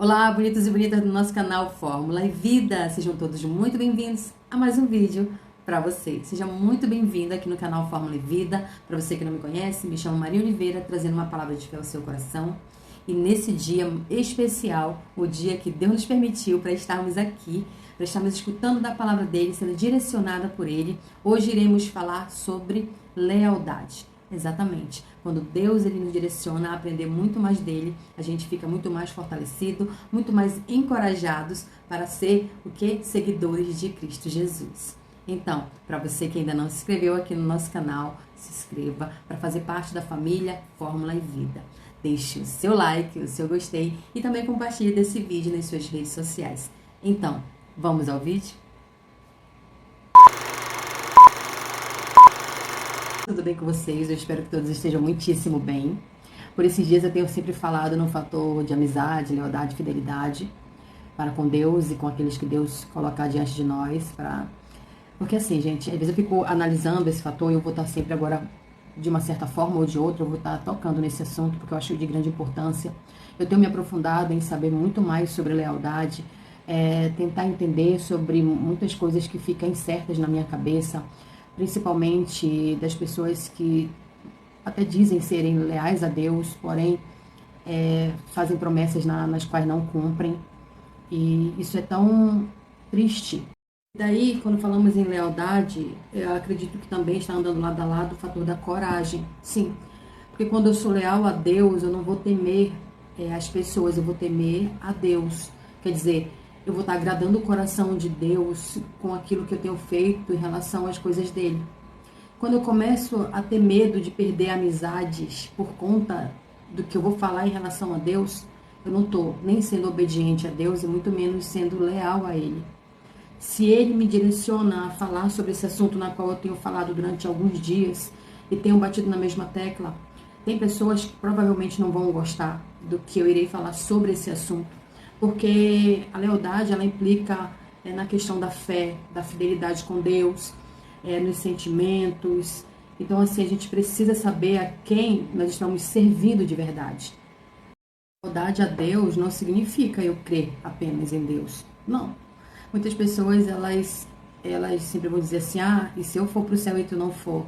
Olá, bonitos e bonitas do nosso canal Fórmula e Vida. Sejam todos muito bem-vindos a mais um vídeo para você. Seja muito bem-vindo aqui no canal Fórmula e Vida. Para você que não me conhece, me chamo Maria Oliveira, trazendo uma palavra de fé ao seu coração. E nesse dia especial, o dia que Deus nos permitiu para estarmos aqui, para estarmos escutando da palavra dele, sendo direcionada por ele, hoje iremos falar sobre lealdade. Exatamente. Quando Deus ele nos direciona a aprender muito mais dele, a gente fica muito mais fortalecido, muito mais encorajados para ser o que? Seguidores de Cristo Jesus. Então, para você que ainda não se inscreveu aqui no nosso canal, se inscreva para fazer parte da família Fórmula e Vida. Deixe o seu like, o seu gostei e também compartilhe desse vídeo nas suas redes sociais. Então, vamos ao vídeo? Tudo bem com vocês? Eu espero que todos estejam muitíssimo bem. Por esses dias eu tenho sempre falado no fator de amizade, lealdade, fidelidade para com Deus e com aqueles que Deus colocar diante de nós. Porque assim, gente, às vezes eu fico analisando esse fator e eu vou estar sempre agora, de uma certa forma ou de outra, eu vou estar tocando nesse assunto porque eu acho de grande importância. Eu tenho me aprofundado em saber muito mais sobre lealdade, tentar entender sobre muitas coisas que ficam incertas na minha cabeça, principalmente das pessoas que até dizem serem leais a Deus, porém fazem promessas nas quais não cumprem. E isso é tão triste. Daí, quando falamos em lealdade, eu acredito que também está andando lado a lado o fator da coragem. Sim, porque quando eu sou leal a Deus, eu não vou temer as pessoas, eu vou temer a Deus. Quer dizer, eu vou estar agradando o coração de Deus com aquilo que eu tenho feito em relação às coisas dele. Quando eu começo a ter medo de perder amizades por conta do que eu vou falar em relação a Deus, eu não estou nem sendo obediente a Deus e muito menos sendo leal a Ele. Se Ele me direciona a falar sobre esse assunto na qual eu tenho falado durante alguns dias e tenho batido na mesma tecla, tem pessoas que provavelmente não vão gostar do que eu irei falar sobre esse assunto, porque a lealdade ela implica na questão da fé, da fidelidade com Deus, nos sentimentos. Então assim, a gente precisa saber a quem nós estamos servindo de verdade. Lealdade a Deus não significa eu crer apenas em Deus, não. Muitas pessoas, elas sempre vão dizer assim, e se eu for para o céu e tu não for?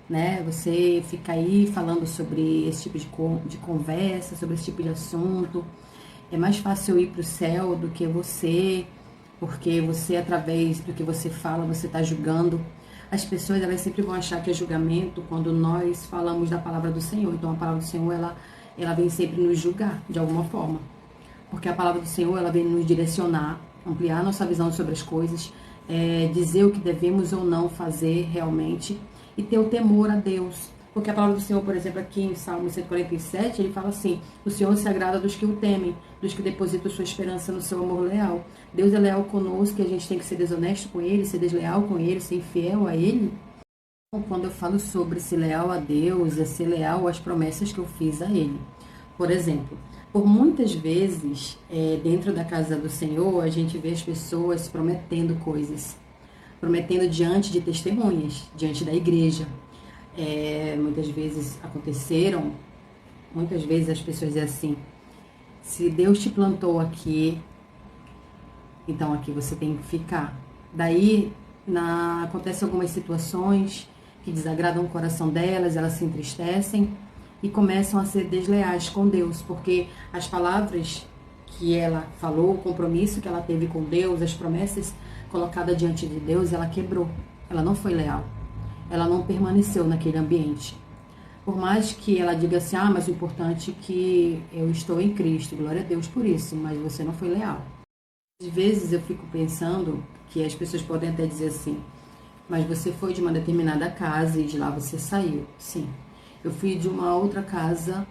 Né? Você fica aí falando sobre esse tipo de conversa, sobre esse tipo de assunto. É mais fácil eu ir para o céu do que você, porque você, através do que você fala, você está julgando. As pessoas, elas sempre vão achar que é julgamento quando nós falamos da palavra do Senhor. Então, a palavra do Senhor, ela vem sempre nos julgar, de alguma forma. Porque a palavra do Senhor, ela vem nos direcionar, ampliar nossa visão sobre as coisas, dizer o que devemos ou não fazer realmente e ter o temor a Deus. Porque a palavra do Senhor, por exemplo, aqui em Salmo 147, ele fala assim, o Senhor se agrada dos que o temem, dos que depositam sua esperança no seu amor leal. Deus é leal conosco e a gente tem que ser desonesto com Ele, ser desleal com Ele, ser infiel a Ele. Quando eu falo sobre ser leal a Deus, é ser leal às promessas que eu fiz a Ele. Por exemplo, por muitas vezes, dentro da casa do Senhor, a gente vê as pessoas prometendo coisas, prometendo diante de testemunhas, diante da igreja. Muitas vezes as pessoas dizem assim, se Deus te plantou aqui, então aqui você tem que ficar. Daí, acontecem algumas situações que desagradam o coração delas, elas se entristecem, e começam a ser desleais com Deus, porque as palavras que ela falou, o compromisso que ela teve com Deus, as promessas colocadas diante de Deus, ela quebrou. Ela não foi leal. Ela não permaneceu naquele ambiente. Por mais que ela diga assim, mas o importante é que eu estou em Cristo, glória a Deus por isso, mas você não foi leal. Às vezes eu fico pensando que as pessoas podem até dizer assim, mas você foi de uma determinada casa e de lá você saiu. Sim. Eu fui de uma outra casa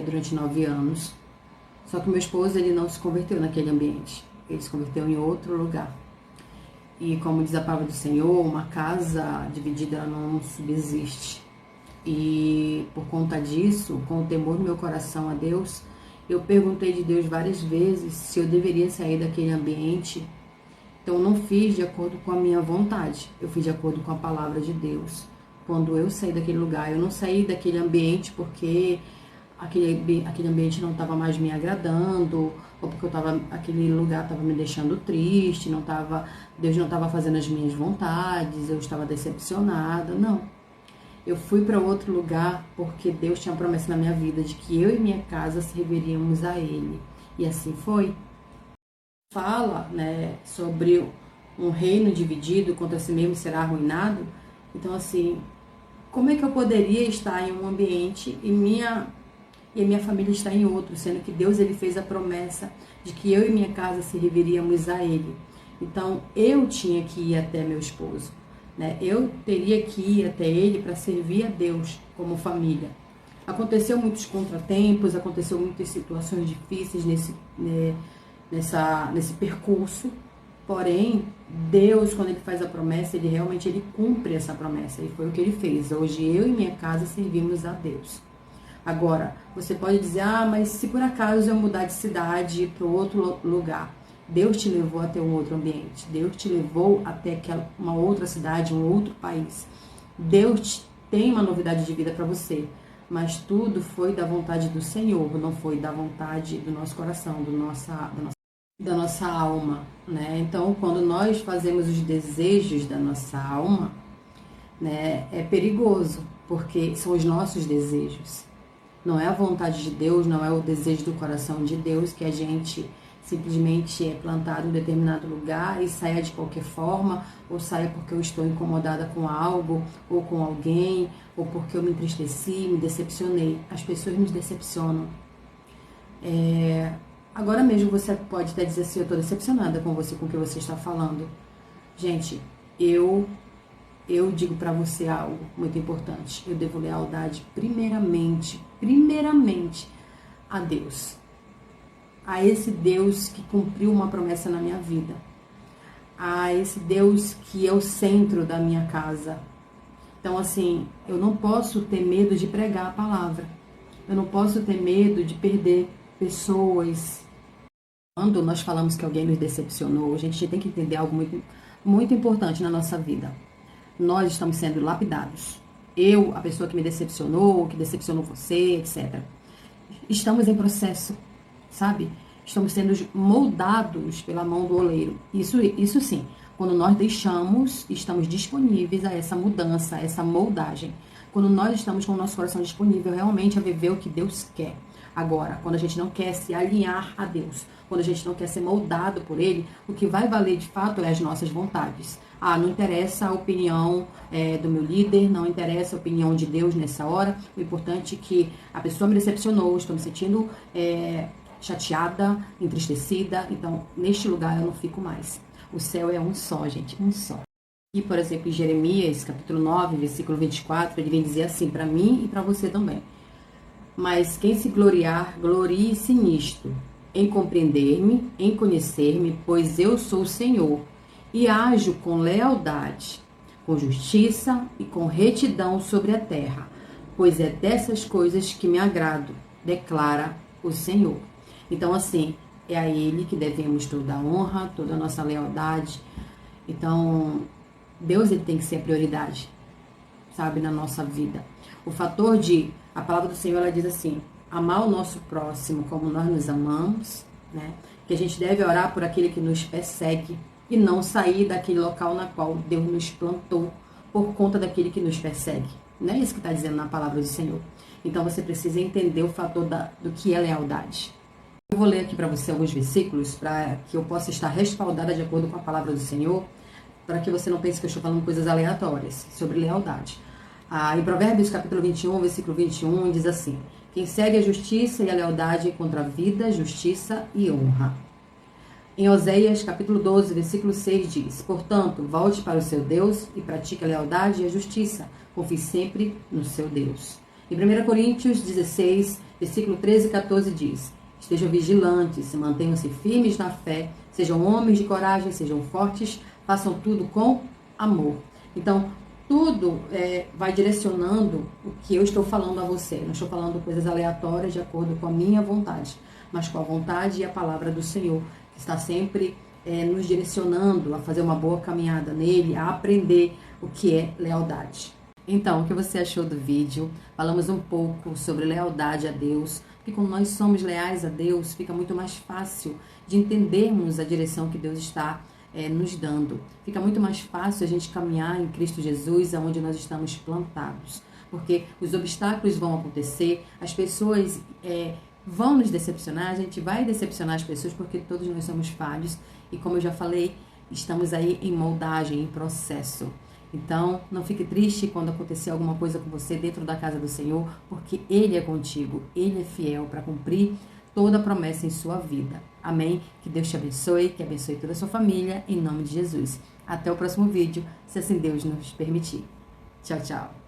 durante 9 anos, só que meu esposo ele não se converteu naquele ambiente, ele se converteu em outro lugar. E como diz a palavra do Senhor, uma casa dividida ela não subsiste. E por conta disso, com o temor no meu coração a Deus, eu perguntei de Deus várias vezes se eu deveria sair daquele ambiente. Então eu não fiz de acordo com a minha vontade, eu fiz de acordo com a palavra de Deus. Quando eu saí daquele lugar, eu não saí daquele ambiente porque aquele ambiente não estava mais me agradando, ou porque aquele lugar estava me deixando triste, Deus não estava fazendo as minhas vontades, eu estava decepcionada. Não. Eu fui para outro lugar porque Deus tinha promessa na minha vida de que eu e minha casa serviríamos a Ele. E assim foi. Fala, né, sobre um reino dividido contra si mesmo será arruinado. Então, assim, como é que eu poderia estar em um ambiente e minha família está em outro, sendo que Deus ele fez a promessa de que eu e minha casa serviríamos a Ele. Então, eu tinha que ir até meu esposo, né? Eu teria que ir até ele para servir a Deus como família. Aconteceu muitos contratempos, aconteceu muitas situações difíceis nesse percurso, porém, Deus, quando Ele faz a promessa, Ele realmente cumpre essa promessa, e foi o que Ele fez. Hoje, eu e minha casa servimos a Deus. Agora, você pode dizer, mas se por acaso eu mudar de cidade para outro lugar, Deus te levou até um outro ambiente, Deus te levou até uma outra cidade, um outro país. Deus tem uma novidade de vida para você, mas tudo foi da vontade do Senhor, não foi da vontade do nosso coração, da nossa alma, né? Então, quando nós fazemos os desejos da nossa alma, né, é perigoso, porque são os nossos desejos. Não é a vontade de Deus, não é o desejo do coração de Deus que a gente simplesmente é plantado em um determinado lugar e saia de qualquer forma, ou saia porque eu estou incomodada com algo, ou com alguém, ou porque eu me entristeci, me decepcionei. As pessoas nos decepcionam. Agora mesmo você pode até dizer assim, eu estou decepcionada com você, com o que você está falando. Gente, eu digo para você algo muito importante. Eu devo lealdade primeiramente a Deus. A esse Deus que cumpriu uma promessa na minha vida. A esse Deus que é o centro da minha casa. Então, assim, eu não posso ter medo de pregar a palavra. Eu não posso ter medo de perder pessoas. Quando nós falamos que alguém nos decepcionou, a gente tem que entender algo muito, muito importante na nossa vida. Nós estamos sendo lapidados. Eu, a pessoa que me decepcionou, que decepcionou você, etc. Estamos em processo, sabe? Estamos sendo moldados pela mão do oleiro. Isso sim, quando nós estamos disponíveis a essa mudança, a essa moldagem. Quando nós estamos com o nosso coração disponível realmente a viver o que Deus quer. Agora, quando a gente não quer se alinhar a Deus, quando a gente não quer ser moldado por Ele, o que vai valer de fato é as nossas vontades. Não interessa a opinião do meu líder, não interessa a opinião de Deus nessa hora. O importante é que a pessoa me decepcionou, estou me sentindo chateada, entristecida. Então, neste lugar eu não fico mais. O céu é um só, gente, um só. E, por exemplo, em Jeremias, capítulo 9, versículo 24, ele vem dizer assim, para mim e para você também. Mas quem se gloriar, glorie-se nisto, em compreender-me, em conhecer-me, pois eu sou o Senhor, e ajo com lealdade, com justiça e com retidão sobre a terra, pois é dessas coisas que me agrado, declara o Senhor. Então, assim, é a Ele que devemos toda a honra, toda a nossa lealdade. Então, Deus ele tem que ser a prioridade, sabe, na nossa vida. O fator a palavra do Senhor, ela diz assim, amar o nosso próximo como nós nos amamos, né? Que a gente deve orar por aquele que nos persegue e não sair daquele local na qual Deus nos plantou por conta daquele que nos persegue. Não é isso que está dizendo na palavra do Senhor. Então você precisa entender o fator do que é lealdade. Eu vou ler aqui para você alguns versículos para que eu possa estar respaldada de acordo com a palavra do Senhor, para que você não pense que eu estou falando coisas aleatórias sobre lealdade. Em Provérbios capítulo 21, versículo 21, diz assim, quem segue a justiça e a lealdade encontra vida, justiça e honra. Em Oséias capítulo 12, versículo 6 diz, portanto, volte para o seu Deus e pratique a lealdade e a justiça, confie sempre no seu Deus. Em 1 Coríntios 16, versículo 13 e 14 diz, estejam vigilantes, mantenham-se firmes na fé, sejam homens de coragem, sejam fortes, façam tudo com amor. Então, tudo vai direcionando o que eu estou falando a você. Não estou falando coisas aleatórias de acordo com a minha vontade, mas com a vontade e a palavra do Senhor, que está sempre nos direcionando a fazer uma boa caminhada nele, a aprender o que é lealdade. Então, o que você achou do vídeo? Falamos um pouco sobre lealdade a Deus, porque quando nós somos leais a Deus, fica muito mais fácil de entendermos a direção que Deus está nos dando. Fica muito mais fácil a gente caminhar em Cristo Jesus, aonde nós estamos plantados. Porque os obstáculos vão acontecer, as pessoas vão nos decepcionar, a gente vai decepcionar as pessoas porque todos nós somos falhos. E como eu já falei, estamos aí em moldagem, em processo. Então, não fique triste quando acontecer alguma coisa com você dentro da casa do Senhor, porque Ele é contigo, Ele é fiel para cumprir toda a promessa em sua vida. Amém? Que Deus te abençoe, que abençoe toda a sua família, em nome de Jesus. Até o próximo vídeo, se assim Deus nos permitir. Tchau, tchau.